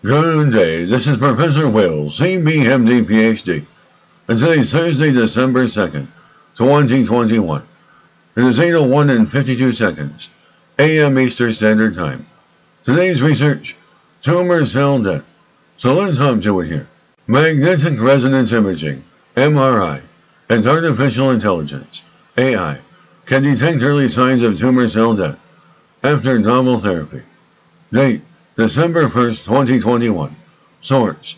Good day, this is Professor Will, CBMD PhD, and today's Thursday, December 2nd, 2021. It is 8:01 and 52 seconds, a.m. Eastern Standard Time. Today's research, tumor cell death. So let's hop to it here. Magnetic resonance imaging, MRI, and artificial intelligence, AI, can detect early signs of tumor cell death after novel therapy. Date, December 1st, 2021. Source,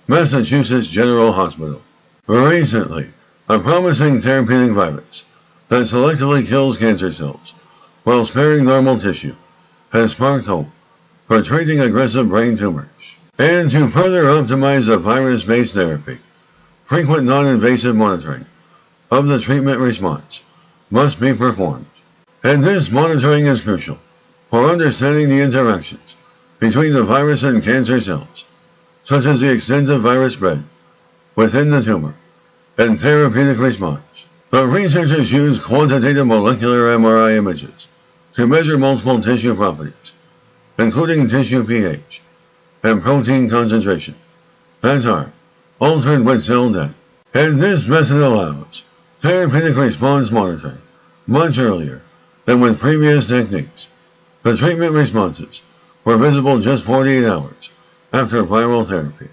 Massachusetts General Hospital. Recently, a promising therapeutic virus that selectively kills cancer cells while sparing normal tissue has sparked hope for treating aggressive brain tumors. And to further optimize the virus-based therapy, frequent non-invasive monitoring of the treatment response must be performed. And this monitoring is crucial for understanding the interactions between the virus and cancer cells, such as the extent of virus spread within the tumor and therapeutic response. The researchers used quantitative molecular MRI images to measure multiple tissue properties, including tissue pH and protein concentration, that are altered with cell death. And this method allows therapeutic response monitoring much earlier than with previous techniques. The treatment responses were visible just 48 hours after viral therapy,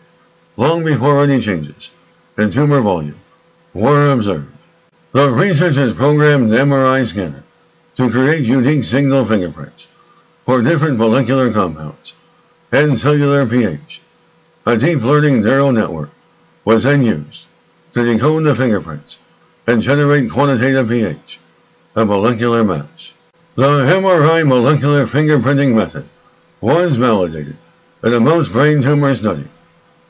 long before any changes in tumor volume were observed. The researchers programmed the MRI scanner to create unique signal fingerprints for different molecular compounds and cellular pH. A deep learning neural network was then used to decode the fingerprints and generate quantitative pH and molecular mass. The MRI molecular fingerprinting method was validated in a mouse brain tumor study,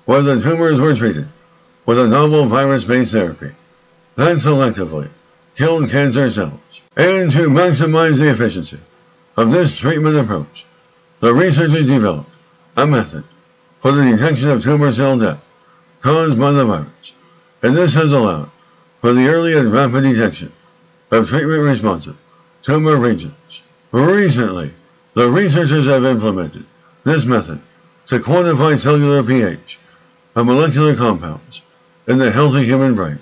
where the tumors were treated with a novel virus-based therapy that selectively killed cancer cells. And to maximize the efficiency of this treatment approach, the researchers developed a method for the detection of tumor cell death caused by the virus, and this has allowed for the early and rapid detection of treatment-responsive tumor regions. Recently, the researchers have implemented this method to quantify cellular pH of molecular compounds in the healthy human brain.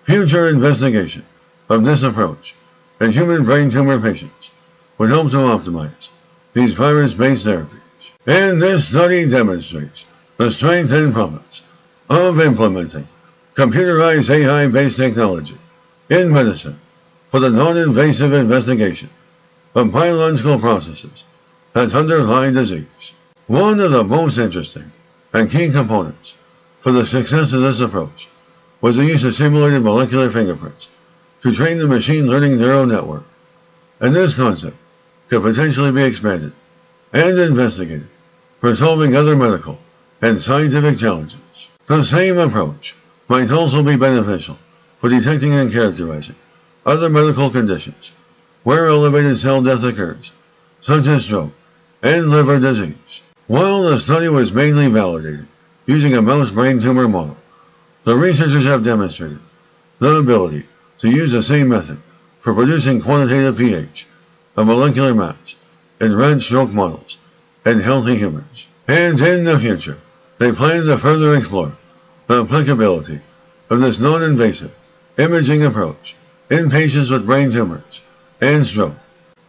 Future investigation of this approach in human brain tumor patients would help to optimize these virus-based therapies. And this study demonstrates the strength and promise of implementing computerized AI-based technology in medicine for the non-invasive investigation of biological processes that underlie disease. One of the most interesting and key components for the success of this approach was the use of simulated molecular fingerprints to train the machine learning neural network. And this concept could potentially be expanded and investigated for solving other medical and scientific challenges. The same approach might also be beneficial for detecting and characterizing other medical conditions where elevated cell death occurs, such as stroke and liver disease. While the study was mainly validated using a mouse brain tumor model, the researchers have demonstrated the ability to use the same method for producing quantitative pH of molecular mass in rat stroke models and healthy humans. And in the future, they plan to further explore the applicability of this non-invasive imaging approach in patients with brain tumors and stroke.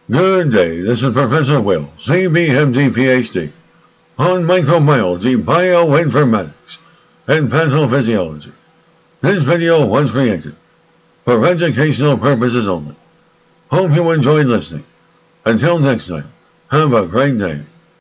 Good day, this is Professor Will, CBMD PhD, on microbiology, bioinformatics, and pathophysiology. This video was created for educational purposes only. Hope you enjoyed listening. Until next time, have a great day.